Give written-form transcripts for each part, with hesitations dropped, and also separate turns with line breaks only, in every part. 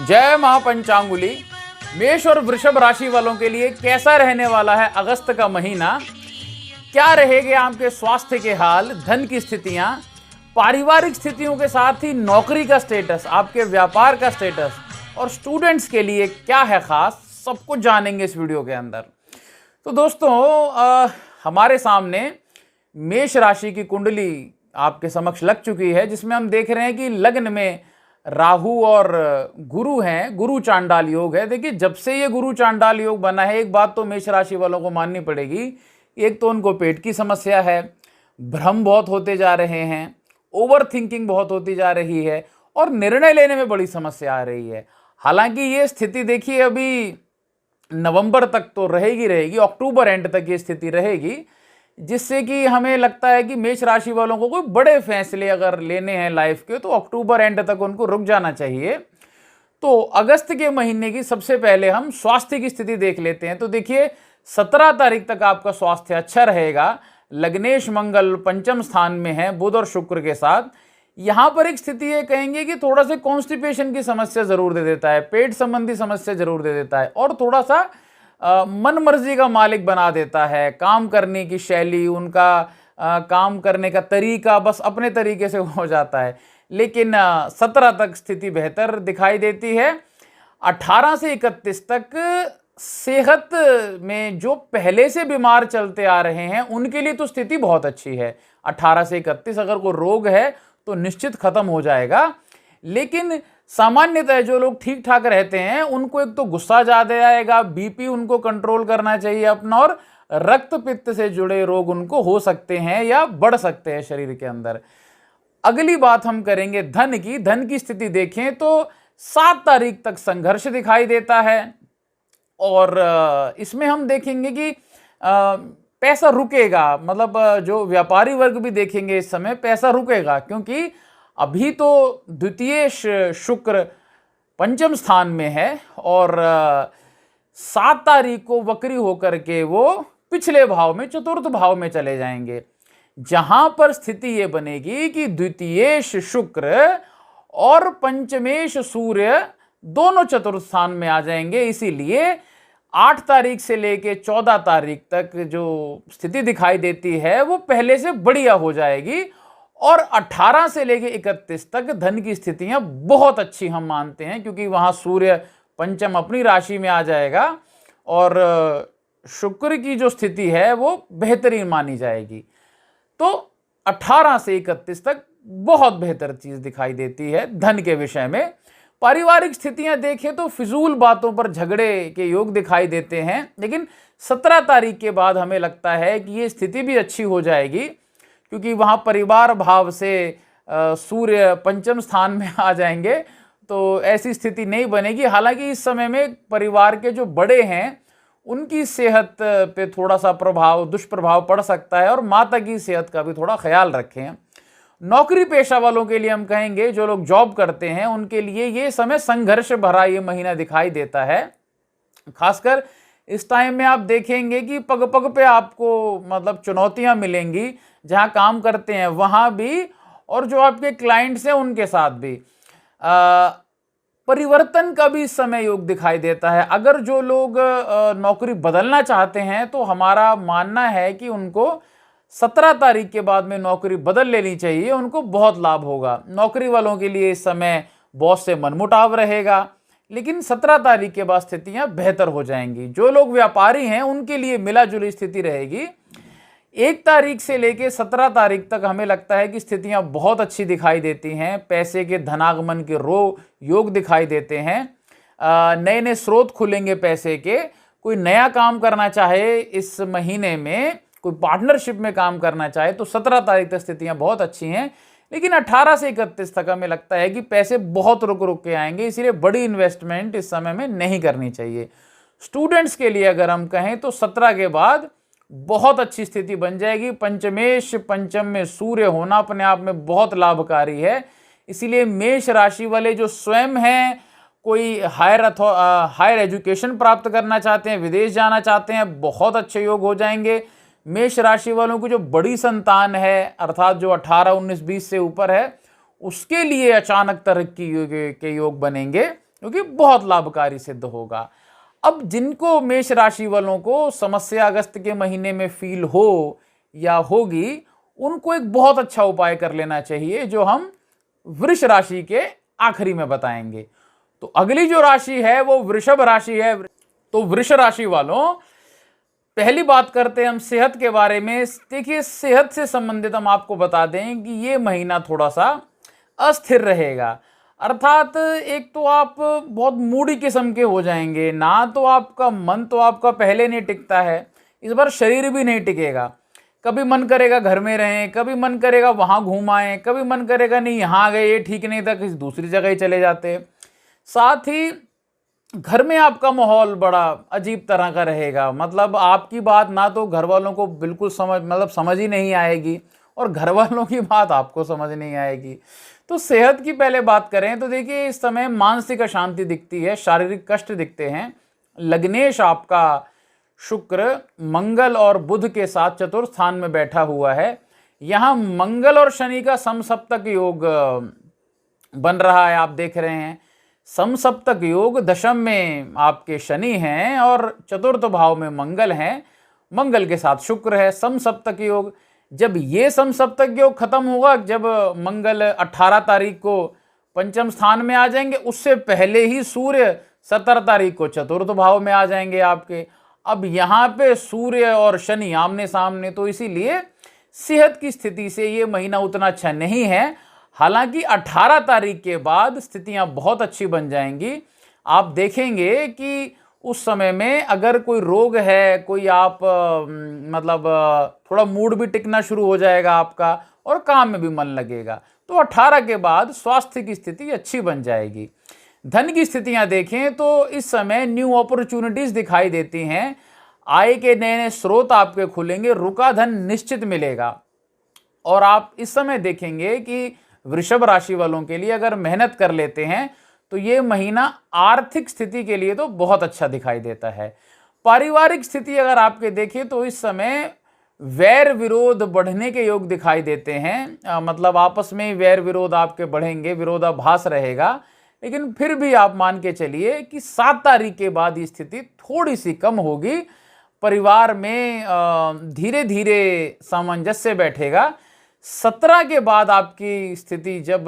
जय महापंचांगुली। मेष और वृषभ राशि वालों के लिए कैसा रहने वाला है अगस्त का महीना, क्या रहेंगे आपके स्वास्थ्य के हाल, धन की स्थितियां, पारिवारिक स्थितियों के साथ ही नौकरी का स्टेटस, आपके व्यापार का स्टेटस और स्टूडेंट्स के लिए क्या है खास, सब कुछ जानेंगे इस वीडियो के अंदर। तो दोस्तों हमारे सामने मेष राशि की कुंडली आपके समक्ष लग चुकी है, जिसमें हम देख रहे हैं कि लग्न में राहु और गुरु हैं। गुरु चांडाल योग है। देखिए, जब से ये गुरु चांडाल योग बना है, एक बात तो मेष राशि वालों को माननी पड़ेगी। एक तो उनको पेट की समस्या है, भ्रम बहुत होते जा रहे हैं, ओवर थिंकिंग बहुत होती जा रही है और निर्णय लेने में बड़ी समस्या आ रही है। हालांकि ये स्थिति देखिए अभी नवंबर तक तो रहेगी, अक्टूबर एंड तक ये स्थिति रहेगी, जिससे कि हमें लगता है कि मेष राशि वालों को कोई बड़े फैसले अगर लेने हैं लाइफ के तो अक्टूबर एंड तक उनको रुक जाना चाहिए। तो अगस्त के महीने की सबसे पहले हम स्वास्थ्य की स्थिति देख लेते हैं। तो देखिए, 17 तारीख तक आपका स्वास्थ्य अच्छा रहेगा। लग्नेश मंगल पंचम स्थान में है बुध और शुक्र के साथ। यहां पर एक स्थिति ये कहेंगे कि थोड़ा सा कॉन्स्टिपेशन की समस्या जरूर दे देता है, पेट संबंधी समस्या जरूर दे देता है और थोड़ा सा मन मर्जी का मालिक बना देता है। काम करने की शैली, उनका काम करने का तरीका बस अपने तरीके से हो जाता है। लेकिन 17 तक स्थिति बेहतर दिखाई देती है। 18 से 31 तक सेहत में जो पहले से बीमार चलते आ रहे हैं उनके लिए तो स्थिति बहुत अच्छी है। 18 से 31 अगर कोई रोग है तो निश्चित खत्म हो जाएगा। लेकिन सामान्यतः जो लोग ठीक ठाक रहते हैं उनको एक तो गुस्सा ज्यादा आएगा, बीपी उनको कंट्रोल करना चाहिए अपना, और रक्त पित्त से जुड़े रोग उनको हो सकते हैं या बढ़ सकते हैं शरीर के अंदर। अगली बात हम करेंगे धन की। धन की स्थिति देखें तो 7 तारीख तक संघर्ष दिखाई देता है और इसमें हम देखेंगे कि पैसा रुकेगा। मतलब जो व्यापारी वर्ग भी देखेंगे इस समय पैसा रुकेगा, क्योंकि अभी तो द्वितीय शुक्र पंचम स्थान में है और 7 तारीख को वक्री होकर के वो पिछले भाव में, चतुर्थ भाव में चले जाएंगे, जहां पर स्थिति ये बनेगी कि द्वितीयेश शुक्र और पंचमेश सूर्य दोनों चतुर्थ स्थान में आ जाएंगे। इसीलिए 8 तारीख से लेके 14 तारीख तक जो स्थिति दिखाई देती है वो पहले से बढ़िया हो जाएगी और 18 से लेके 31 तक धन की स्थितियां बहुत अच्छी हम मानते हैं, क्योंकि वहां सूर्य पंचम अपनी राशि में आ जाएगा और शुक्र की जो स्थिति है वो बेहतरीन मानी जाएगी। तो 18 से 31 तक बहुत बेहतर चीज दिखाई देती है धन के विषय में। पारिवारिक स्थितियां देखें तो फिजूल बातों पर झगड़े के योग दिखाई देते हैं, लेकिन 17 तारीख के बाद हमें लगता है कि ये स्थिति भी अच्छी हो जाएगी, क्योंकि वहां परिवार भाव से सूर्य पंचम स्थान में आ जाएंगे तो ऐसी स्थिति नहीं बनेगी। हालांकि इस समय में परिवार के जो बड़े हैं उनकी सेहत पे थोड़ा सा दुष्प्रभाव पड़ सकता है और माता की सेहत का भी थोड़ा ख्याल रखें। नौकरी पेशा वालों के लिए हम कहेंगे, जो लोग जॉब करते हैं उनके लिए ये समय संघर्ष भरा ये महीना दिखाई देता है। खासकर इस टाइम में आप देखेंगे कि पग पग पे आपको मतलब चुनौतियां मिलेंगी, जहां काम करते हैं वहां भी और जो आपके क्लाइंट्स हैं उनके साथ भी। परिवर्तन का भी इस समय योग दिखाई देता है। अगर जो लोग नौकरी बदलना चाहते हैं तो हमारा मानना है कि उनको 17 तारीख के बाद में नौकरी बदल लेनी चाहिए, उनको बहुत लाभ होगा। नौकरी वालों के लिए इस समय बॉस से मनमुटाव रहेगा, लेकिन 17 तारीख के बाद स्थितियां बेहतर हो जाएंगी। जो लोग व्यापारी हैं उनके लिए मिला जुली स्थिति रहेगी। 1 तारीख से लेकर 17 तारीख तक हमें लगता है कि स्थितियां बहुत अच्छी दिखाई देती हैं। पैसे के धनागमन के योग दिखाई देते हैं। नए नए स्रोत खुलेंगे पैसे के। कोई नया काम करना चाहे इस महीने में, कोई पार्टनरशिप में काम करना चाहे तो 17 तारीख तक स्थितियां बहुत अच्छी हैं। लेकिन 18 से 31 तक हमें लगता है कि पैसे बहुत रुक रुक के आएंगे, इसीलिए बड़ी इन्वेस्टमेंट इस समय में नहीं करनी चाहिए। स्टूडेंट्स के लिए अगर हम कहें तो 17 के बाद बहुत अच्छी स्थिति बन जाएगी। पंचमेश पंचम में सूर्य होना अपने आप में बहुत लाभकारी है। इसीलिए मेष राशि वाले जो स्वयं हैं, कोई हायर एजुकेशन प्राप्त करना चाहते हैं, विदेश जाना चाहते हैं, बहुत अच्छे योग हो जाएंगे। मेष राशि वालों की जो बड़ी संतान है, अर्थात जो 18, 19, 20 से ऊपर है, उसके लिए अचानक तरक्की के योग बनेंगे। जो कि बहुत लाभकारी सिद्ध होगा। अब जिनको मेष राशि वालों को समस्या अगस्त के महीने में फील हो या होगी, उनको एक बहुत अच्छा उपाय कर लेना चाहिए, जो हम वृष राशि के आखिरी में बताएंगे। तो अगली जो राशि है वो वृषभ राशि है। तो वृष राशि वालों, पहली बात करते हैं हम सेहत के बारे में। देखिए, सेहत से संबंधित हम आपको बता दें कि ये महीना थोड़ा सा अस्थिर रहेगा। अर्थात एक तो आप बहुत मूडी किस्म के हो जाएंगे, ना तो आपका मन तो आपका पहले नहीं टिकता है, इस बार शरीर भी नहीं टिकेगा। कभी मन करेगा घर में रहें, कभी मन करेगा वहाँ घूम आएं, कभी मन करेगा नहीं यहाँ गए, ये ठीक नहीं था, किसी दूसरी जगह ही चले जाते। साथ ही घर में आपका माहौल बड़ा अजीब तरह का रहेगा। मतलब आपकी बात ना तो घर वालों को बिल्कुल समझ ही नहीं आएगी, और घर वालों की बात आपको समझ नहीं आएगी। तो सेहत की पहले बात करें तो देखिए, इस समय मानसिक अशांति दिखती है, शारीरिक कष्ट दिखते हैं। लग्नेश आपका शुक्र मंगल और बुध के साथ चतुर्थ स्थान में बैठा हुआ है। यहाँ मंगल और शनि का समसप्तक योग बन रहा है, आप देख रहे हैं। समसप्तक योग, दशम में आपके शनि हैं और चतुर्थ भाव में मंगल हैं, मंगल के साथ शुक्र है। समसप्तक योग, जब ये समसप्तक योग खत्म होगा, जब मंगल 18 तारीख को पंचम स्थान में आ जाएंगे, उससे पहले ही सूर्य 17 तारीख को चतुर्थ भाव में आ जाएंगे आपके। अब यहाँ पे सूर्य और शनि आमने सामने, तो इसीलिए सेहत की स्थिति से ये महीना उतना अच्छा नहीं है। हालांकि 18 तारीख के बाद स्थितियां बहुत अच्छी बन जाएंगी। आप देखेंगे कि उस समय में अगर कोई रोग है, कोई आप थोड़ा मूड भी टिकना शुरू हो जाएगा आपका, और काम में भी मन लगेगा। तो 18 के बाद स्वास्थ्य की स्थिति अच्छी बन जाएगी। धन की स्थितियां देखें तो इस समय न्यू अपॉर्चुनिटीज दिखाई देती हैं, आय के नए नए स्रोत आपके खुलेंगे, रुका धन निश्चित मिलेगा। और आप इस समय देखेंगे कि वृषभ राशि वालों के लिए अगर मेहनत कर लेते हैं तो ये महीना आर्थिक स्थिति के लिए तो बहुत अच्छा दिखाई देता है। पारिवारिक स्थिति अगर आपके देखें तो इस समय वैर विरोध बढ़ने के योग दिखाई देते हैं। मतलब आपस में वैर विरोध आपके बढ़ेंगे, विरोधाभास रहेगा। लेकिन फिर भी आप मान के चलिए कि 7 तारीख के बाद ये स्थिति थोड़ी सी कम होगी। परिवार में धीरे धीरे सामंजस्य बैठेगा। 17 के बाद आपकी स्थिति, जब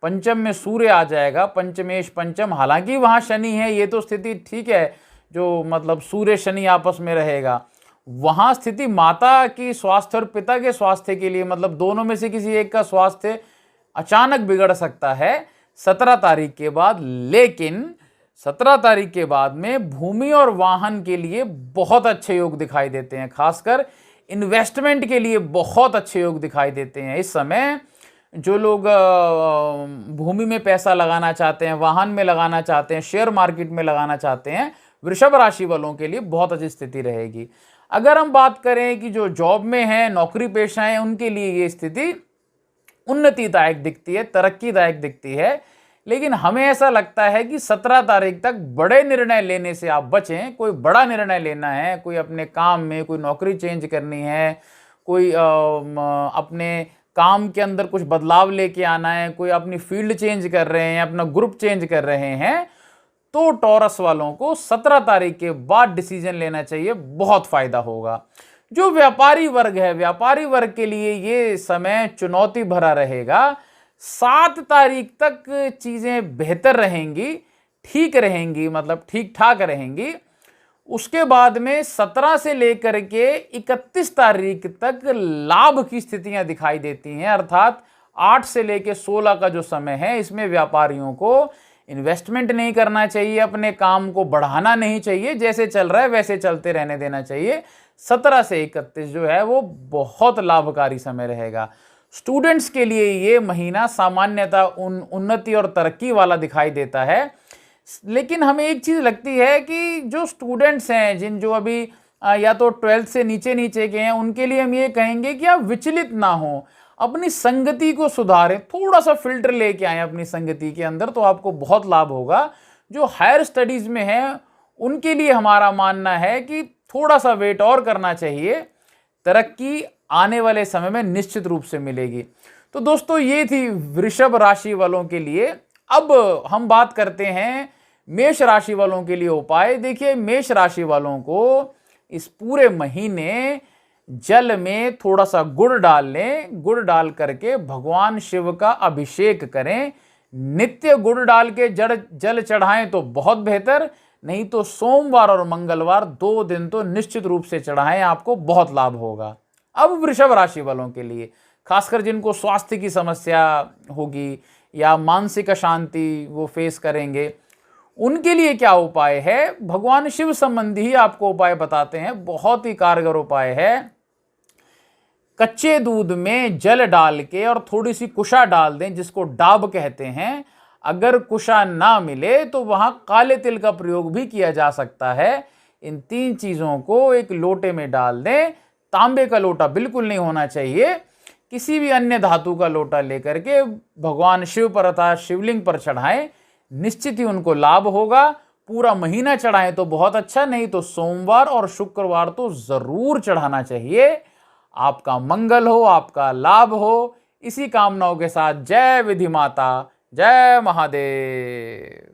पंचम में सूर्य आ जाएगा, पंचमेश पंचम, हालांकि वहाँ शनि है, ये तो स्थिति ठीक है, जो मतलब सूर्य शनि आपस में रहेगा। वहाँ स्थिति माता की स्वास्थ्य और पिता के स्वास्थ्य के लिए, मतलब दोनों में से किसी एक का स्वास्थ्य अचानक बिगड़ सकता है 17 तारीख के बाद। लेकिन 17 तारीख के बाद में भूमि और वाहन के लिए बहुत अच्छे योग दिखाई देते हैं, खासकर इन्वेस्टमेंट के लिए बहुत अच्छे योग दिखाई देते हैं। इस समय जो लोग भूमि में पैसा लगाना चाहते हैं, वाहन में लगाना चाहते हैं, शेयर मार्केट में लगाना चाहते हैं, वृषभ राशि वालों के लिए बहुत अच्छी स्थिति रहेगी। अगर हम बात करें कि जो जॉब में हैं, नौकरी पेशा हैं, उनके लिए ये स्थिति उन्नतिदायक दिखती है, तरक्कीदायक दिखती है। लेकिन हमें ऐसा लगता है कि 17 तारीख तक बड़े निर्णय लेने से आप बचें। कोई बड़ा निर्णय लेना है, कोई अपने काम में कोई नौकरी चेंज करनी है, कोई अपने काम के अंदर कुछ बदलाव लेके आना है, कोई अपनी फील्ड चेंज कर रहे हैं, अपना ग्रुप चेंज कर रहे हैं, तो टॉरस वालों को 17 तारीख के बाद डिसीजन लेना चाहिए, बहुत फायदा होगा। जो व्यापारी वर्ग है, व्यापारी वर्ग के लिए ये समय चुनौती भरा रहेगा। 7 तारीख तक चीजें बेहतर रहेंगी, ठीक रहेंगी, मतलब ठीक ठाक रहेंगी। उसके बाद में 17 से लेकर के 31 तारीख तक लाभ की स्थितियां दिखाई देती हैं। अर्थात 8 से लेकर 16 का जो समय है, इसमें व्यापारियों को इन्वेस्टमेंट नहीं करना चाहिए, अपने काम को बढ़ाना नहीं चाहिए, जैसे चल रहा है वैसे चलते रहने देना चाहिए। 17 से 31 जो है वो बहुत लाभकारी समय रहेगा। स्टूडेंट्स के लिए ये महीना सामान्यतः उन्नति और तरक्की वाला दिखाई देता है। लेकिन हमें एक चीज़ लगती है कि जो स्टूडेंट्स हैं, जो अभी या तो 12th से नीचे के हैं, उनके लिए हम ये कहेंगे कि आप विचलित ना हो, अपनी संगति को सुधारें, थोड़ा सा फिल्टर लेके आए अपनी संगति के अंदर, तो आपको बहुत लाभ होगा। जो हायर स्टडीज़ में हैं उनके लिए हमारा मानना है कि थोड़ा सा वेट और करना चाहिए, तरक्की आने वाले समय में निश्चित रूप से मिलेगी। तो दोस्तों, ये थी वृषभ राशि वालों के लिए। अब हम बात करते हैं मेष राशि वालों के लिए उपाय देखिए, मेष राशि वालों को इस पूरे महीने जल में थोड़ा सा गुड़ डाल लें, गुड़ डाल करके भगवान शिव का अभिषेक करें। नित्य गुड़ डाल के जल चढ़ाएं तो बहुत बेहतर, नहीं तो सोमवार और मंगलवार 2 दिन तो निश्चित रूप से चढ़ाएं, आपको बहुत लाभ होगा। अब वृषभ राशि वालों के लिए, खासकर जिनको स्वास्थ्य की समस्या होगी या मानसिक अशांति वो फेस करेंगे, उनके लिए क्या उपाय है, भगवान शिव संबंधी ही आपको उपाय बताते हैं। बहुत ही कारगर उपाय है। कच्चे दूध में जल डाल के और थोड़ी सी कुशा डाल दें, जिसको डाब कहते हैं। अगर कुशा ना मिले तो वहां काले तिल का प्रयोग भी किया जा सकता है। इन 3 चीजों को एक लोटे में डाल दें। तांबे का लोटा बिल्कुल नहीं होना चाहिए, किसी भी अन्य धातु का लोटा लेकर के भगवान शिव पर अर्थात शिवलिंग पर चढ़ाएं, निश्चित ही उनको लाभ होगा। पूरा महीना चढ़ाएं तो बहुत अच्छा, नहीं तो सोमवार और शुक्रवार तो जरूर चढ़ाना चाहिए। आपका मंगल हो, आपका लाभ हो, इसी कामनाओं के साथ जय विधि माता, जय महादेव।